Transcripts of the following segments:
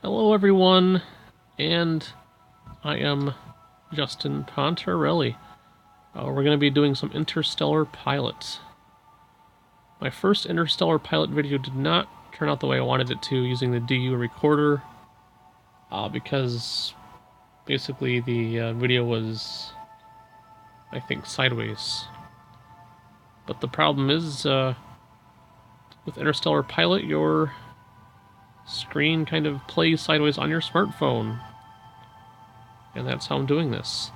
Hello, everyone, and I am Justin Pontarelli. We're going to be doing some Interstellar Pilot. My first Interstellar Pilot video did not turn out the way I wanted it to using the DU recorder, because basically the video was, I think, sideways. But the problem is, with Interstellar Pilot, your screen kind of plays sideways on your smartphone. And that's how I'm doing this.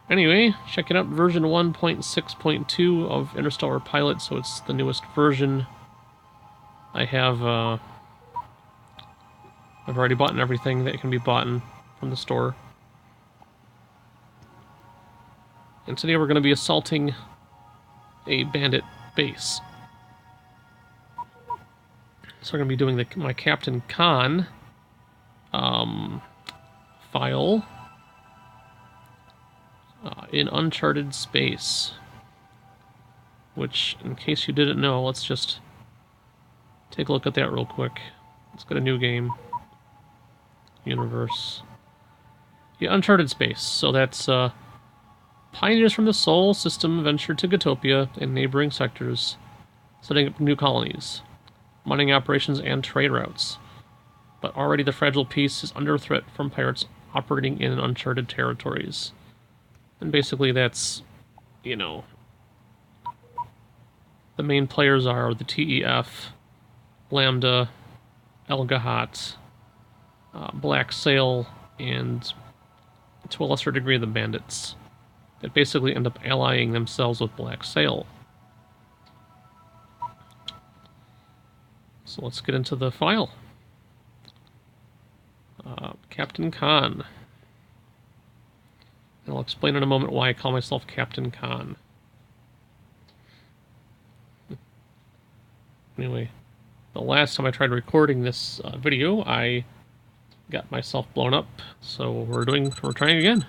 Anyway, checking out version 1.6.2 of Interstellar Pilot, so it's the newest version. I've already bought everything that can be bought from the store. And today we're going to be assaulting a Bandit Base. So we're going to be doing my Captain Khan file in uncharted space. Which, in case you didn't know, let's just take a look at that real quick. Let's get a new game. Universe. Yeah, uncharted space. So that's pioneers from the Sol system ventured to Gotopia and neighboring sectors, setting up new colonies, mining operations, and trade routes. But already the fragile peace is under threat from pirates operating in uncharted territories. And basically that's, you know, the main players are the TEF, Lambda, Elgahat, Black Sail, and to a lesser degree the bandits that basically end up allying themselves with Black Sail. So let's get into the file. Captain Khan. And I'll explain in a moment why I call myself Captain Khan. Anyway, the last time I tried recording this video, I got myself blown up, so we're trying again.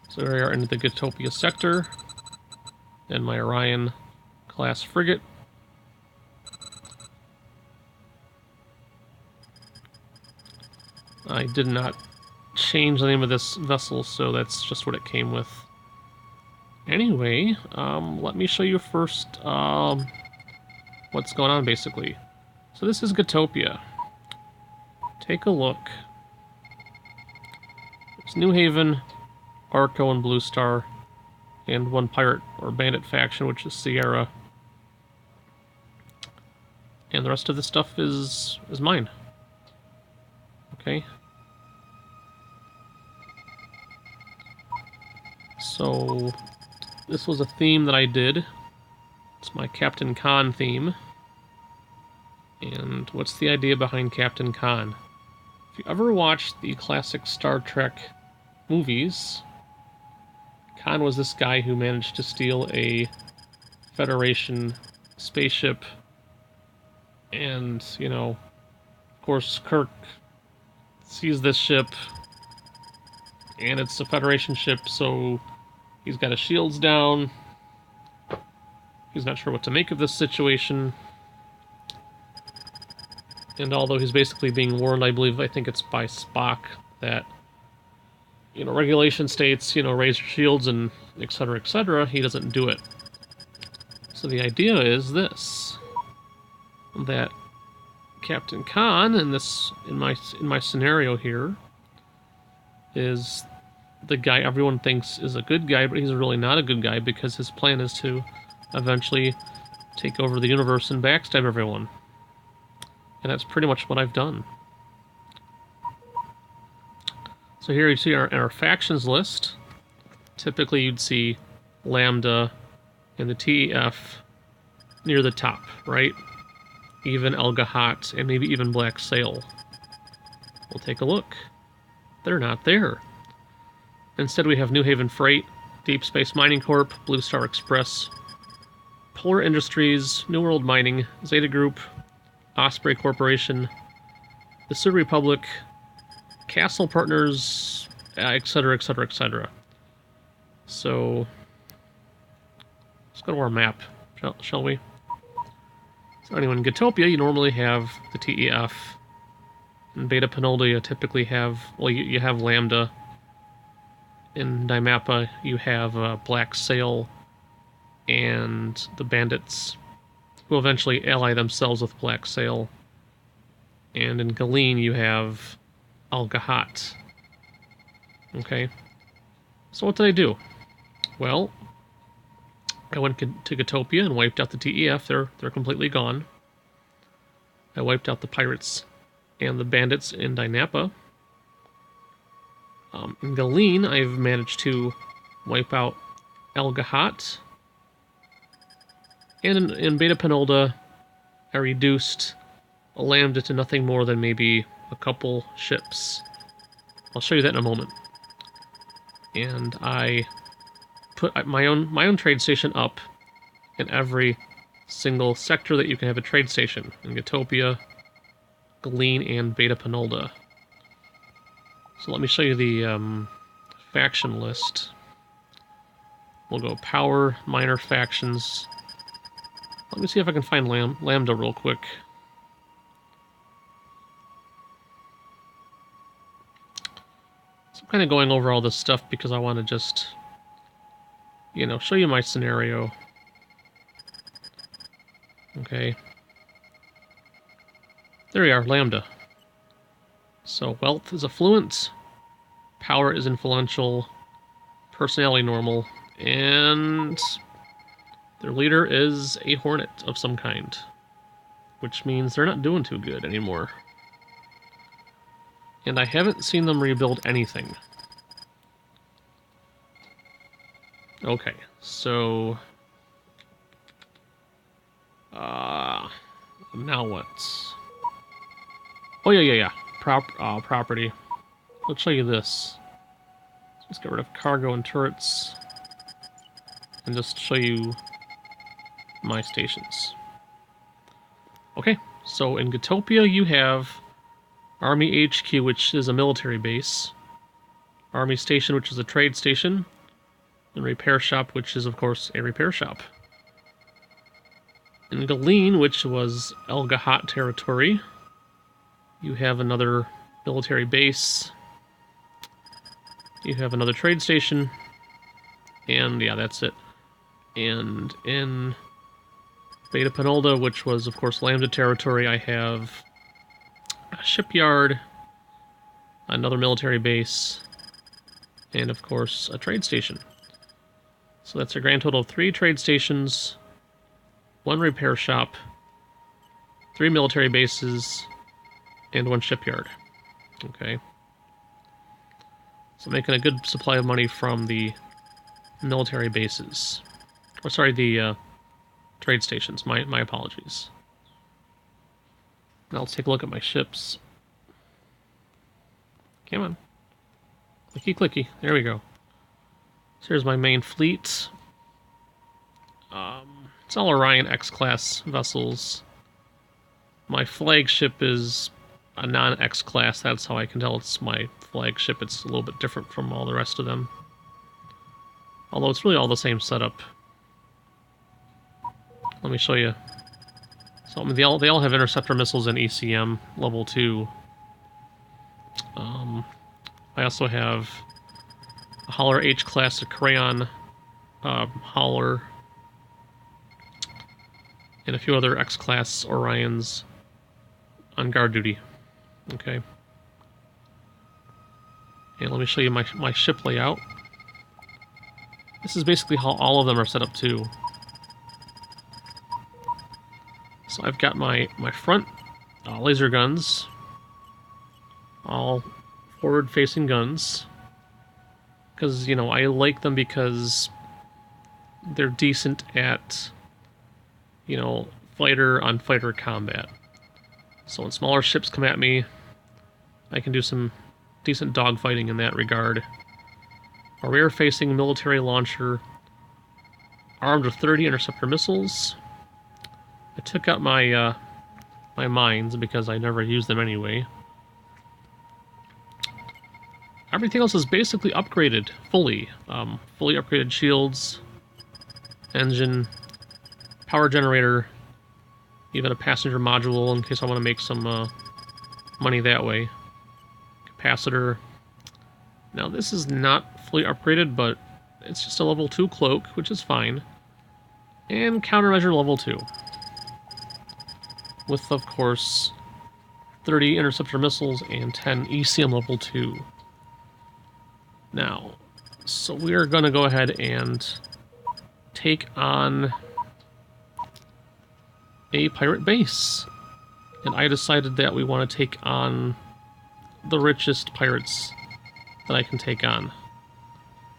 So we are in the Gotopia sector, and my Orion class frigate. I did not change the name of this vessel, so that's just what it came with. Anyway, let me show you first what's going on, basically. So this is Gotopia. Take a look. It's New Haven, Arco, and Blue Star, and one pirate or bandit faction, which is Sierra. And the rest of this stuff is mine. Okay. So this was a theme that I did. It's my Captain Khan theme. And what's the idea behind Captain Khan? If you ever watched the classic Star Trek movies, Khan was this guy who managed to steal a Federation spaceship. And, you know, of course, Kirk sees this ship, and it's a Federation ship, so he's got his shields down. He's not sure what to make of this situation. And although he's basically being warned, I think it's by Spock, that, you know, regulation states, you know, raise your shields and etc., he doesn't do it. So the idea is this, that Captain Khan in my scenario here is the guy everyone thinks is a good guy, but he's really not a good guy because his plan is to eventually take over the universe and backstab everyone. And that's pretty much what I've done. So here you see our factions list. Typically you'd see Lambda and the TEF near the top, right? Even Elgahat and maybe even Black Sail. We'll take a look. They're not there. Instead we have New Haven Freight, Deep Space Mining Corp, Blue Star Express, Polar Industries, New World Mining, Zeta Group, Osprey Corporation, the Sioux Republic, Castle Partners, etc. So let's go to our map, shall we? So anyway, in Gotopia, you normally have the TEF In Beta Panolda, you typically have, well, you have Lambda. In Dimappa, you have Black Sail and the Bandits, who eventually ally themselves with Black Sail. And in Galeen, you have Al-Gahat. Okay. So what did I do? Well, I went to Gatopia and wiped out the TEF. They're completely gone. I wiped out the pirates and the bandits in Dinapa. In Galeen, I've managed to wipe out El-Gahat. And in Beta Panolda, I reduced Lambda to nothing more than maybe a couple ships. I'll show you that in a moment. And I put my own trade station up in every single sector that you can have a trade station. In Gatopia, Galeen, and Beta Panolda. So let me show you the faction list. We'll go power, minor factions. Let me see if I can find Lambda real quick. So I'm kind of going over all this stuff because I want to just, show you my scenario. Okay. There we are, Lambda. So wealth is affluent, power is influential, personality normal, and their leader is a hornet of some kind, which means they're not doing too good anymore. And I haven't seen them rebuild anything. Okay, so now what? Oh yeah. Property. Let's show you this. Let's get rid of cargo and turrets, and just show you my stations. Okay, so in Gatopia you have Army HQ, which is a military base, Army Station, which is a trade station, and Repair Shop, which is of course a repair shop. In Galeen, which was El-Gahat territory, you have another military base, you have another trade station, and yeah, that's it. And in Beta Panolda, which was of course Lambda territory, I have a shipyard, another military base, and of course a trade station. So that's a grand total of 3 trade stations, 1 repair shop, 3 military bases, and 1 shipyard. Okay. So making a good supply of money from the military bases. Or sorry, the trade stations. My apologies. Now let's take a look at my ships. Come on. Clicky clicky. There we go. So here's my main fleet. It's all Orion X-class vessels. My flagship is a non-X class. That's how I can tell it's my flagship. It's a little bit different from all the rest of them. Although it's really all the same setup. Let me show you. So they all have interceptor missiles and ECM level 2. I also have a Hauler H-class, a Crayon Hauler, and a few other X-class Orions on guard duty. Okay. And let me show you my ship layout. This is basically how all of them are set up too. So I've got my front laser guns, all forward-facing guns, because I like them because they're decent at fighter-on-fighter combat. So when smaller ships come at me, I can do some decent dogfighting in that regard. A rear-facing military launcher, armed with 30 interceptor missiles. I took out my my mines because I never use them anyway. Everything else is basically upgraded fully. Fully upgraded shields, engine, power generator, even a passenger module in case I want to make some money that way. Capacitor. Now this is not fully upgraded, but it's just a level 2 cloak, which is fine. And countermeasure level 2. With, of course, 30 interceptor missiles and 10 ECM level 2. Now, so we are going to go ahead and take on a pirate base. And I decided that we want to take on the richest pirates that I can take on.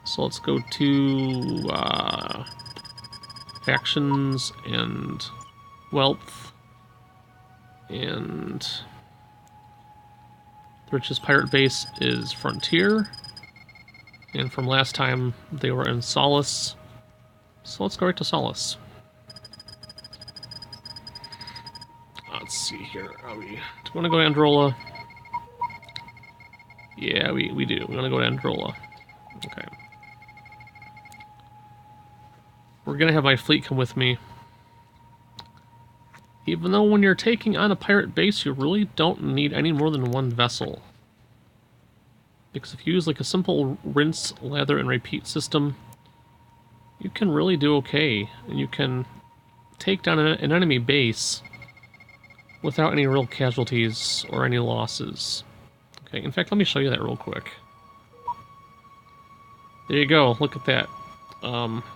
So let's go to factions and wealth, and the richest pirate base is Frontier, and from last time they were in Solace, so let's go right to Solace. Let's see here, do we want to go to Androla? Yeah, we do. We want to go to Androla. Okay. We're going to have my fleet come with me. Even though when you're taking on a pirate base, you really don't need any more than one vessel. Because if you use like a simple rinse, lather, and repeat system, you can really do okay. And you can take down an enemy base without any real casualties or any losses. Okay, in fact, let me show you that real quick. There you go, look at that.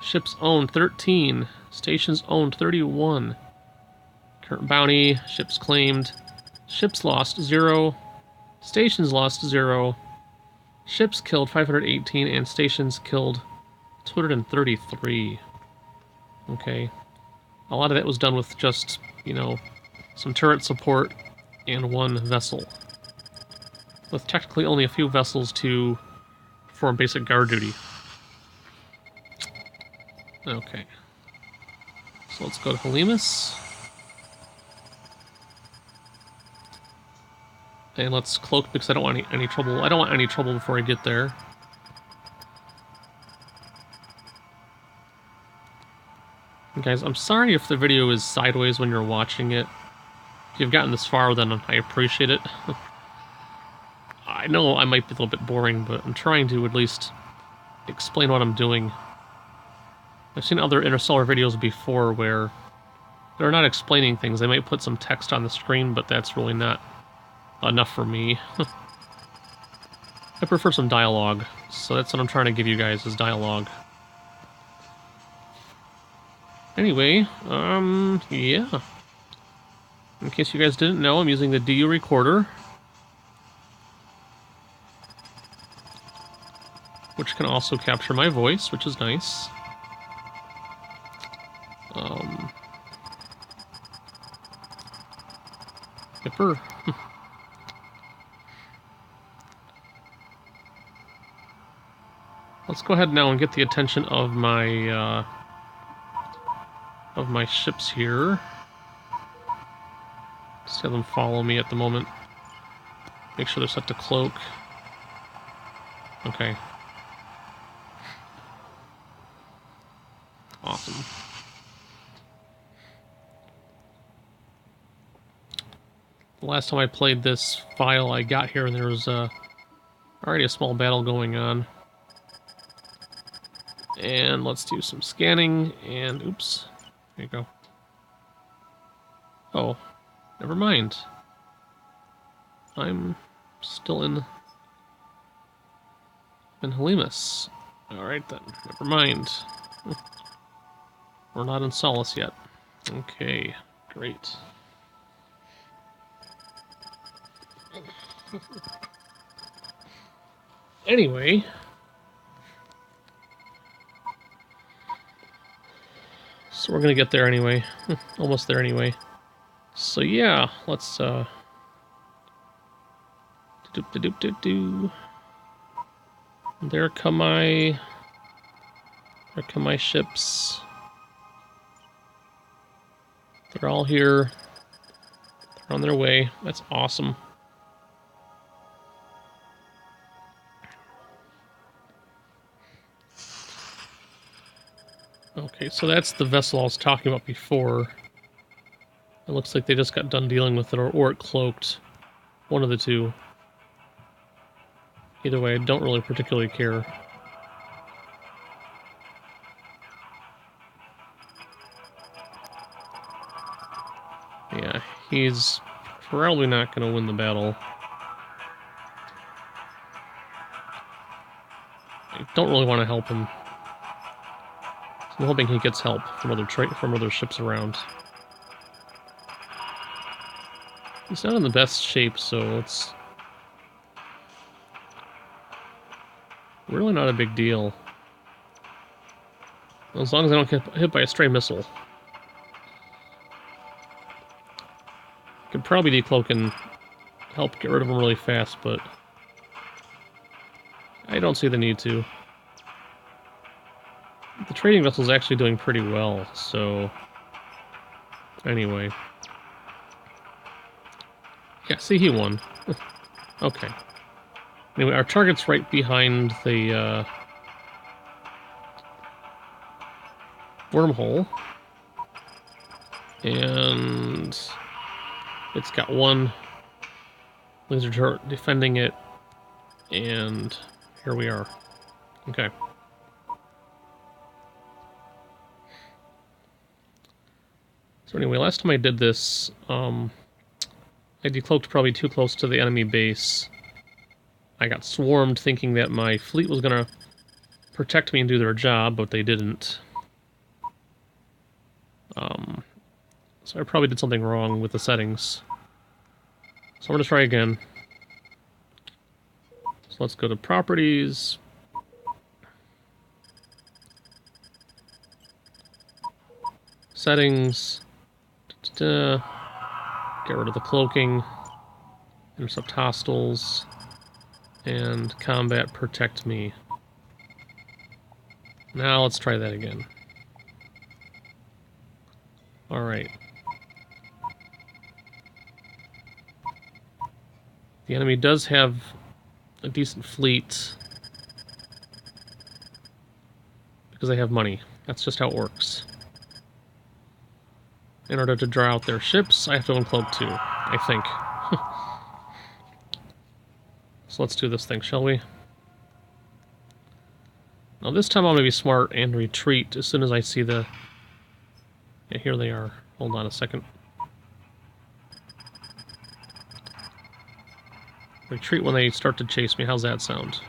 Ships owned 13, stations owned 31. Current bounty, ships claimed, ships lost 0, stations lost 0, ships killed 518, and stations killed 233. Okay. A lot of that was done with just, you know, some turret support and one vessel. With technically only a few vessels to perform basic guard duty. Okay. So let's go to Helemus. And let's cloak because I don't want any trouble. I don't want any trouble before I get there. And guys, I'm sorry if the video is sideways when you're watching it. If you've gotten this far, then I appreciate it. I know I might be a little bit boring, but I'm trying to at least explain what I'm doing. I've seen other Interstellar videos before where they're not explaining things. They might put some text on the screen, but that's really not enough for me. I prefer some dialogue, so that's what I'm trying to give you guys, is dialogue. Anyway, yeah. In case you guys didn't know, I'm using the DU recorder, which can also capture my voice, which is nice. Hipper. Let's go ahead now and get the attention of my ships here. Just have them follow me at the moment. Make sure they're set to cloak. Okay. Awesome. The last time I played this file, I got here and there was already a small battle going on. And let's do some scanning, and oops, there you go. Oh, never mind. I'm still in Helemus. Alright then, never mind. We're not in Solace yet. Okay, great. Anyway, so we're gonna get there anyway. Almost there anyway. So yeah, let's There come my ships. They're all here. They're on their way. That's awesome. Okay, so that's the vessel I was talking about before. It looks like they just got done dealing with it, or it cloaked One of the two. Either way, I don't really particularly care. Yeah, he's probably not going to win the battle. I don't really want to help him. I'm hoping he gets help from other ships around. He's not in the best shape, so it's really not a big deal. As long as I don't get hit by a stray missile. Could probably decloak and help get rid of him really fast, but I don't see the need to. The trading vessel's actually doing pretty well, so anyway. Yeah, see, he won. Okay. Anyway, our target's right behind the wormhole. And it's got one laser turret defending it. And here we are. Okay. So anyway, last time I did this, I decloaked probably too close to the enemy base. I got swarmed thinking that my fleet was going to protect me and do their job, but they didn't. So I probably did something wrong with the settings. So I'm going to try again. So let's go to Properties. Settings. Get rid of the cloaking. Intercept hostiles. And Combat Protect Me. Now let's try that again. Alright. The enemy does have a decent fleet because they have money. That's just how it works. In order to draw out their ships, I have to uncloak too, I think. So let's do this thing, shall we? Now this time I'm going to be smart and retreat as soon as I see the... Yeah, here they are. Hold on a second. Retreat when they start to chase me. How's that sound?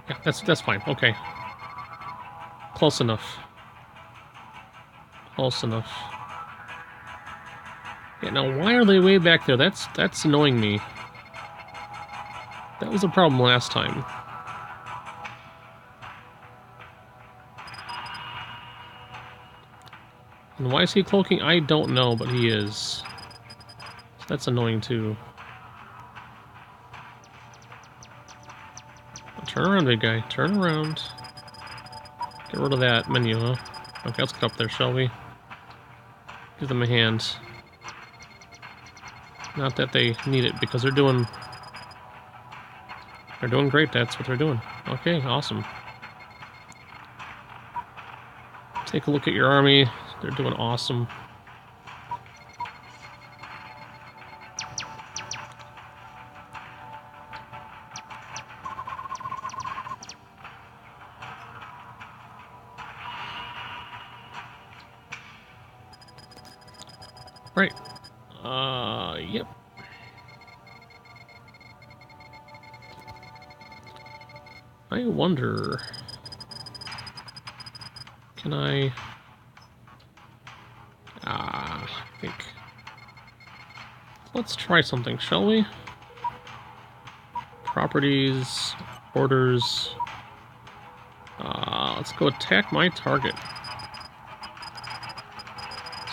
Yeah, that's fine. Okay. Close enough. Close enough. Yeah, now why are they way back there? That's annoying me. That was a problem last time. And why is he cloaking? I don't know, but he is. That's annoying too. Turn around, big guy. Turn around. Get rid of that menu, huh? Okay, let's get up there, shall we? Give them a hand. Not that they need it, because they're doing great. That's what they're doing. Okay, awesome. Take a look at your army. They're doing awesome. Right. Yep. I wonder... Can I... I think... Let's try something, shall we? Properties, orders... let's go attack my target.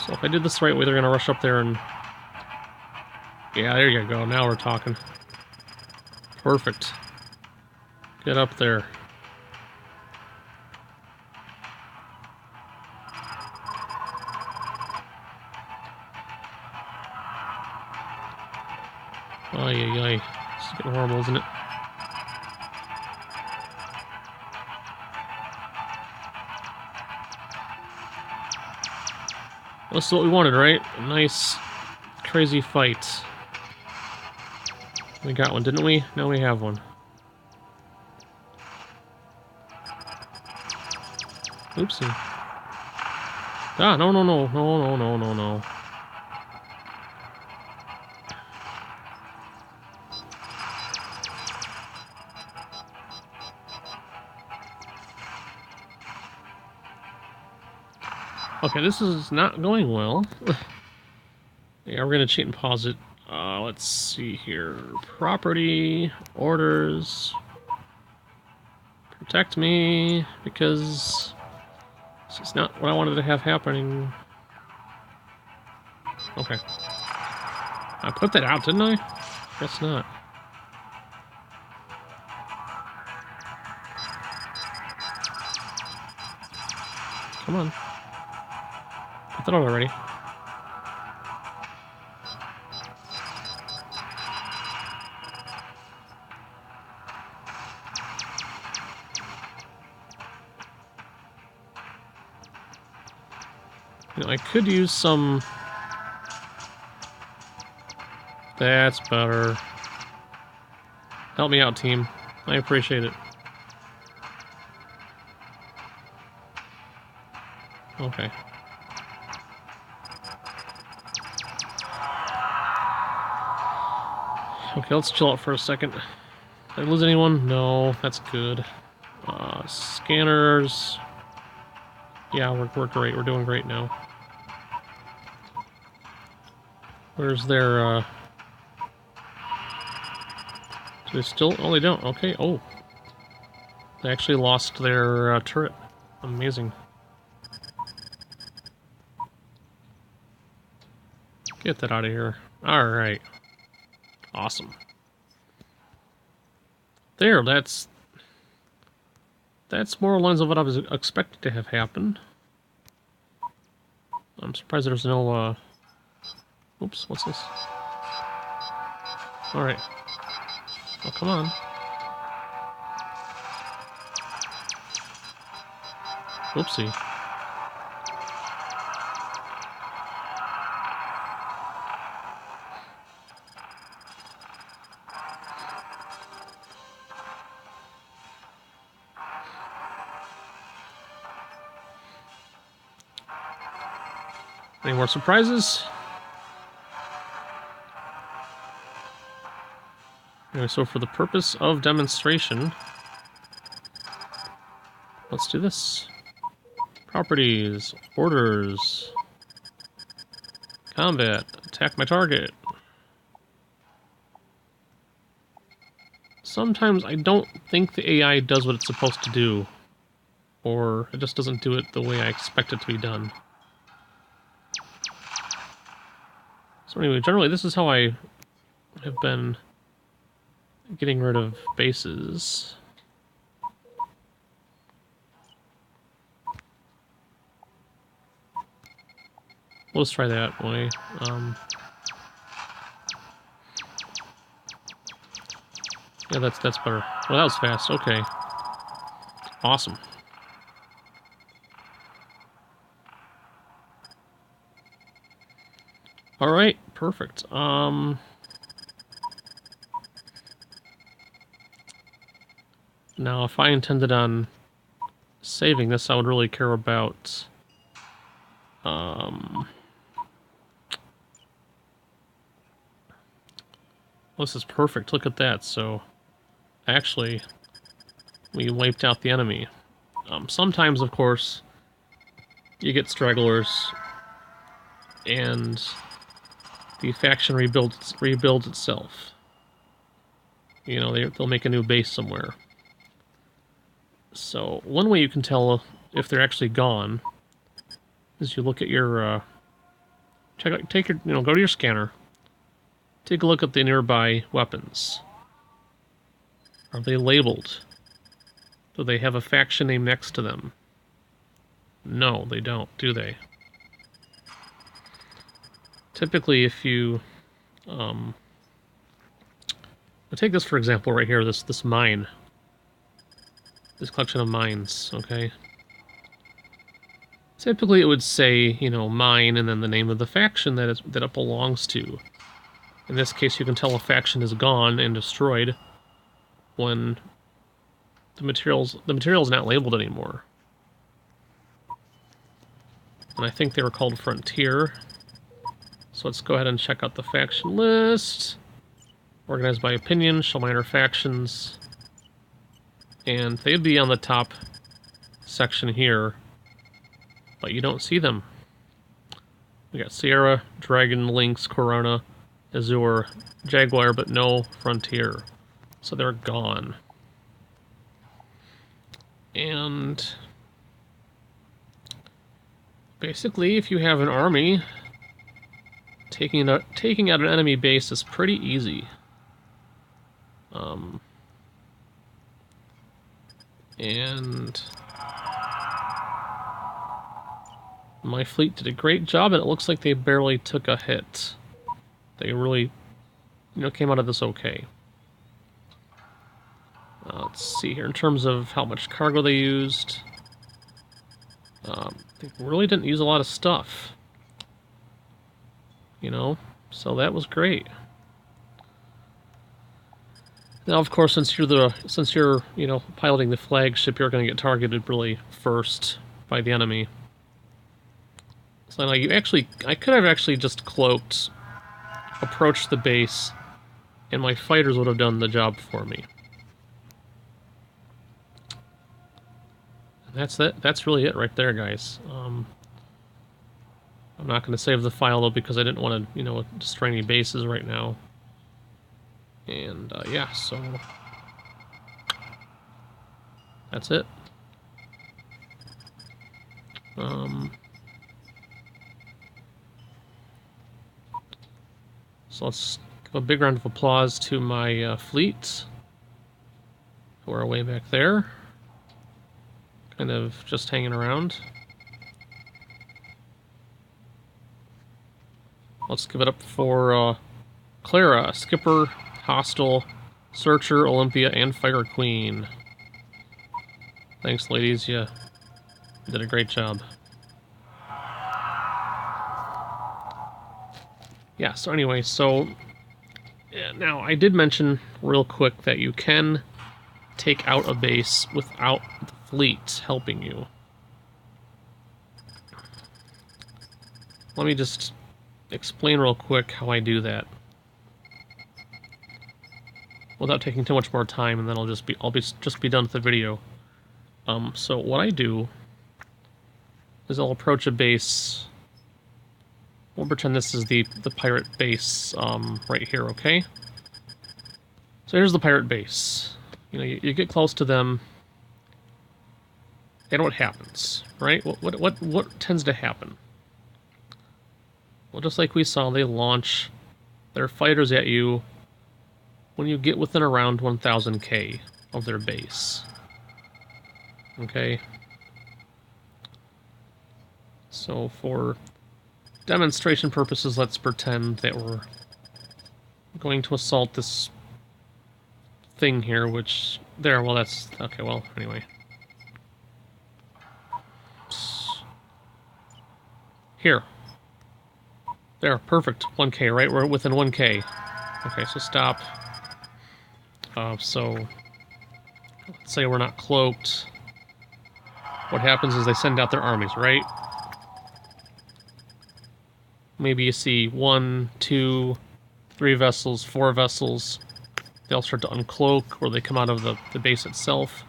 So if I did this the right way, they're gonna rush up there and... Yeah, there you go. Now we're talking. Perfect. Get up there. Ay, ay, ay. It's getting horrible, isn't it? That's what we wanted, right? A nice, crazy fight. We got one, didn't we? Now we have one. Oopsie. Ah, no, no, no, no, no, no, no, no. Okay, this is not going well. Yeah, we're gonna cheat and pause it. Let's see here. Property, orders. Protect me, because this is not what I wanted to have happening. Okay. I put that out, didn't I? Guess not. Come on. Put that out already. You know, I could use some... That's better. Help me out, team. I appreciate it. Okay. Okay, let's chill out for a second. Did I lose anyone? No, that's good. Scanners... Yeah, we're great. We're doing great now. Where's their, do they still... Oh, they don't. Okay, oh. They actually lost their, turret. Amazing. Get that out of here. Alright. Awesome. There, that's more along the lines of what I was expecting to have happen. I'm surprised there's no, oops, what's this? Alright. Oh, come on. Oopsie. Any more surprises? Anyway, so for the purpose of demonstration, let's do this. Properties, orders, combat, attack my target. Sometimes I don't think the AI does what it's supposed to do, or it just doesn't do it the way I expect it to be done. So anyway, generally this is how I have been getting rid of bases. Let's try that way. Yeah, that's better. Well, that was fast. Okay. Awesome. All right, perfect. Now, if I intended on saving this, I would really care about this is perfect. Look at that. So, actually, we wiped out the enemy. Sometimes, of course, you get stragglers, and the faction rebuilds itself. You know, they'll make a new base somewhere. So, one way you can tell if they're actually gone is you look at your, go to your scanner. Take a look at the nearby weapons. Are they labeled? Do they have a faction name next to them? No, they don't, do they? Typically, if you... take this for example right here, this mine. This collection of mines, okay? Typically, it would say, you know, mine, and then the name of the faction that it belongs to. In this case, you can tell a faction is gone and destroyed when the material's not labeled anymore. And I think they were called Frontier. So let's go ahead and check out the faction list. Organized by opinion, show minor factions. And they'd be on the top section here, but you don't see them. We got Sierra, Dragon, Lynx, Corona, Azure, Jaguar, but no Frontier. So they're gone. And basically, if you have an army, taking out an enemy base is pretty easy. And my fleet did a great job, and it looks like they barely took a hit. They really, you know, came out of this okay. Let's see here, in terms of how much cargo they used. They really didn't use a lot of stuff. You know, so that was great. Now, of course, since you're you know, piloting the flagship, you're going to get targeted really first by the enemy. So now I could have actually just cloaked, approached the base, and my fighters would have done the job for me. And that's really it right there, guys. I'm not going to save the file though, because I didn't want to, you know, destroy any bases right now. And yeah, so that's it. So let's give a big round of applause to my fleet, who are way back there, kind of just hanging around. Let's give it up for Clara, Skipper, Hostile, Searcher, Olympia, and Fire Queen. Thanks, ladies. You did a great job. Yeah, so anyway, now I did mention real quick that you can take out a base without the fleet helping you. Let me just explain real quick how I do that, without taking too much more time, and then I'll just be done with the video. So what I do is I'll approach a base. We'll pretend this is the pirate base right here, okay? So here's the pirate base. You know, you get close to them, and what happens, right? What tends to happen? Well, just like we saw, they launch their fighters at you when you get within around 1000k of their base. Okay? So for demonstration purposes, let's pretend that we're going to assault this thing here, which... There, well, that's... Okay, well, anyway. Here. There, perfect. 1k, right? We're within 1k. Okay, so stop. So, let's say we're not cloaked. What happens is they send out their armies, right? Maybe you see 1, 2, 3 vessels, 4 vessels. They'll start to uncloak, or they come out of the base itself.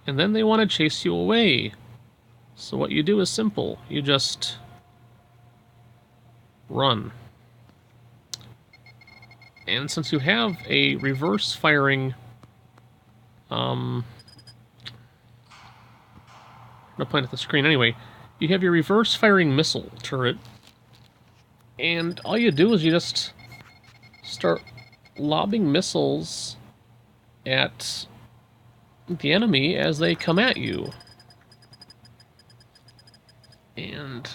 And then they want to chase you away. So what you do is simple. You just run. And since you have a reverse firing, I'm gonna point at the screen anyway. You have your reverse firing missile turret, and all you do is you just start lobbing missiles at the enemy as they come at you. And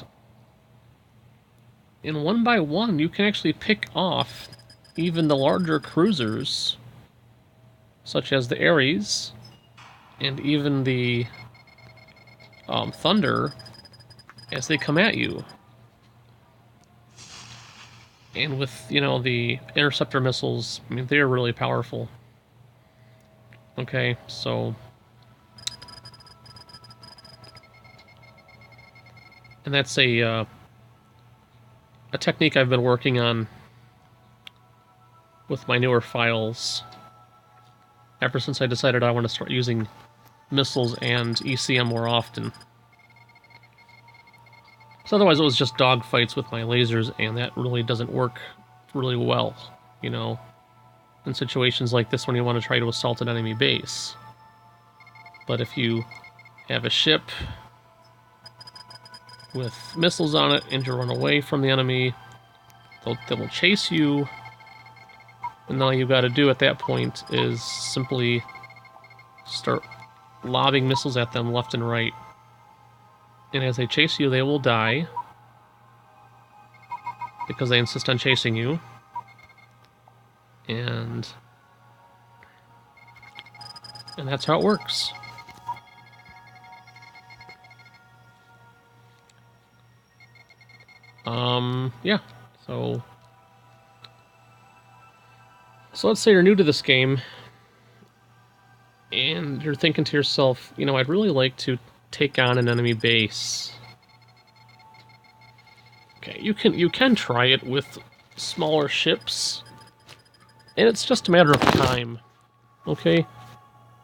one by one, you can actually pick off even the larger cruisers, such as the Ares, and even the Thunder, as they come at you. And with, you know, the interceptor missiles, I mean, they're really powerful. Okay, so... And that's a technique I've been working on with my newer files ever since I decided I want to start using missiles and ECM more often. So otherwise it was just dogfights with my lasers, and that really doesn't work really well, you know, in situations like this when you want to try to assault an enemy base. But if you have a ship with missiles on it and you run away from the enemy, they will chase you, and all you've got to do at that point is simply start lobbing missiles at them left and right. And as they chase you, they will die because they insist on chasing you. And that's how it works. Yeah, so let's say you're new to this game, and you're thinking to yourself, you know, I'd really like to take on an enemy base. Okay, you can try it with smaller ships, and it's just a matter of time. Okay,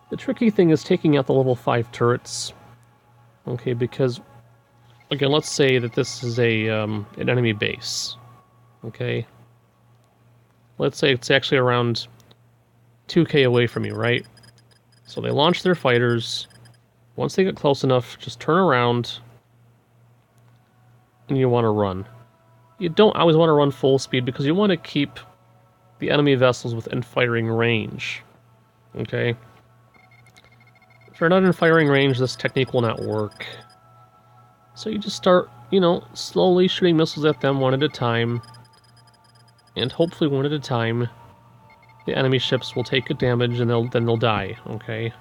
the tricky thing is taking out the level 5 turrets. Okay, because again, let's say that this is an enemy base. Okay, let's say it's actually around 2K away from you, right? So they launch their fighters. Once they get close enough, just turn around and you want to run. You don't always want to run full speed because you want to keep the enemy vessels within firing range. Okay? If they're not in firing range, this technique will not work. So you just start, you know, slowly shooting missiles at them one at a time. And hopefully one at a time, the enemy ships will take damage and then they'll die, okay?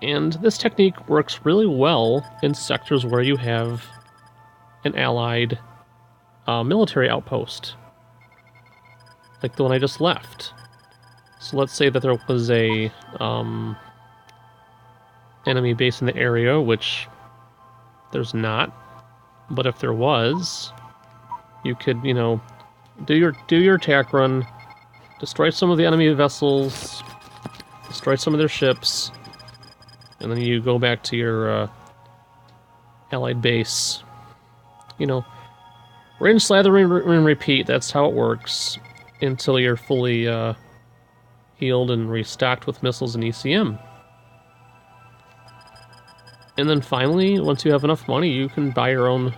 And this technique works really well in sectors where you have an allied military outpost, like the one I just left. So let's say that there was a enemy base in the area, which there's not, but if there was, you could, you know, do your attack run, destroy some of the enemy vessels, destroy some of their ships, and then you go back to your allied base. You know, rinse, slather, and repeat. That's how it works until you're fully healed and restocked with missiles and ECM. And then finally, once you have enough money, you can buy your own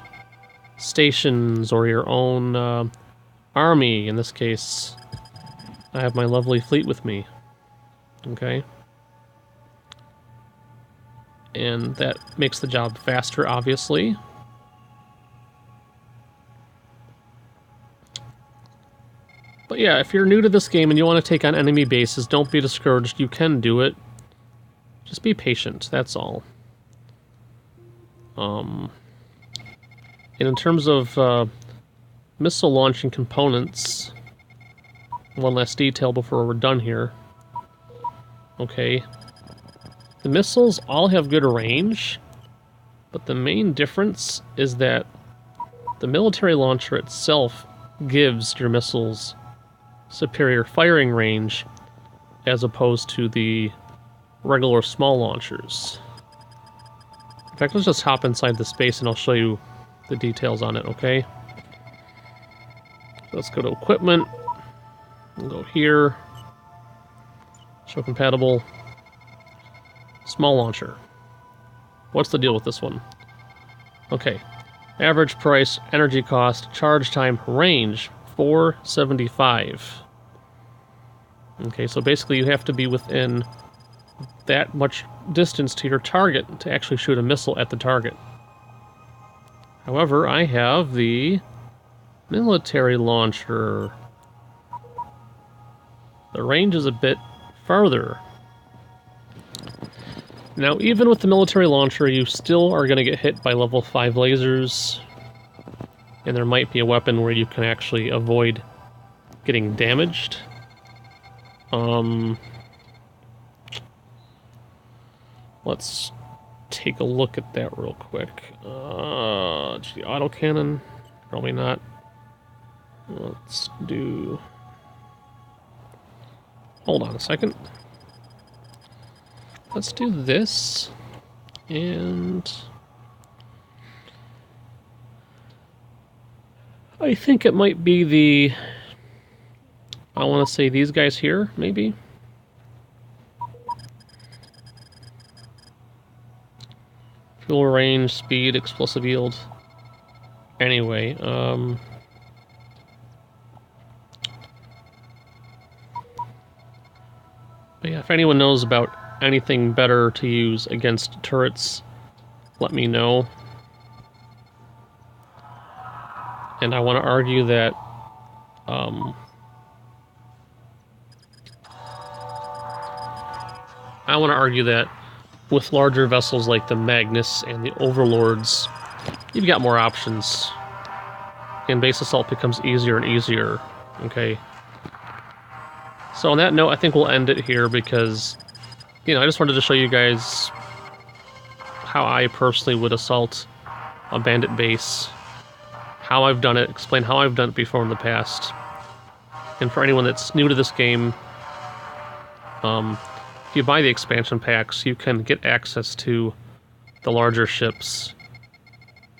stations or your own army. In this case, I have my lovely fleet with me. Okay? And that makes the job faster, obviously. But yeah, if you're new to this game and you want to take on enemy bases, don't be discouraged. You can do it. Just be patient, that's all. And in terms of missile launching components, one last detail before we're done here. Okay. The missiles all have good range, but the main difference is that the military launcher itself gives your missiles superior firing range as opposed to the regular small launchers. In fact, let's just hop inside the space and I'll show you the details on it, okay? Let's go to equipment. We'll go here. Show compatible. Small launcher. What's the deal with this one? Okay. Average price, energy cost, charge time, range, 475. Okay, so basically you have to be within that much distance to your target to actually shoot a missile at the target. However, I have the military launcher. The range is a bit farther. Now, even with the military launcher, you still are going to get hit by level 5 lasers. And there might be a weapon where you can actually avoid getting damaged. Let's take a look at that real quick. The autocannon? Probably not. Let's do... Hold on a second. Let's do this. And... I think it might be the... I want to say these guys here, maybe? Fuel range, speed, explosive yield. Anyway, but yeah, if anyone knows about anything better to use against turrets, let me know. And I want to argue that with larger vessels like the Magnus and the Overlords, you've got more options. And base assault becomes easier and easier, okay? So on that note, I think we'll end it here because, you know, I just wanted to show you guys how I personally would assault a bandit base, how I've done it, explain how I've done it before in the past. And for anyone that's new to this game, if you buy the expansion packs, you can get access to the larger ships.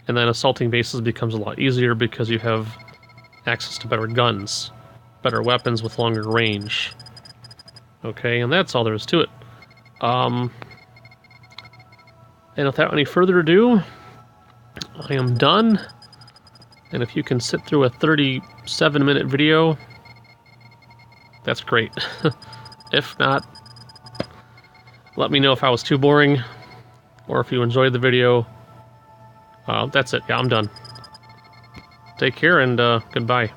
And then assaulting bases becomes a lot easier because you have access to better guns, better weapons with longer range. Okay, and that's all there is to it. And without any further ado, I am done. And if you can sit through a 37-minute video, that's great. If not, let me know if I was too boring, or if you enjoyed the video. That's it. Yeah, I'm done. Take care, and goodbye.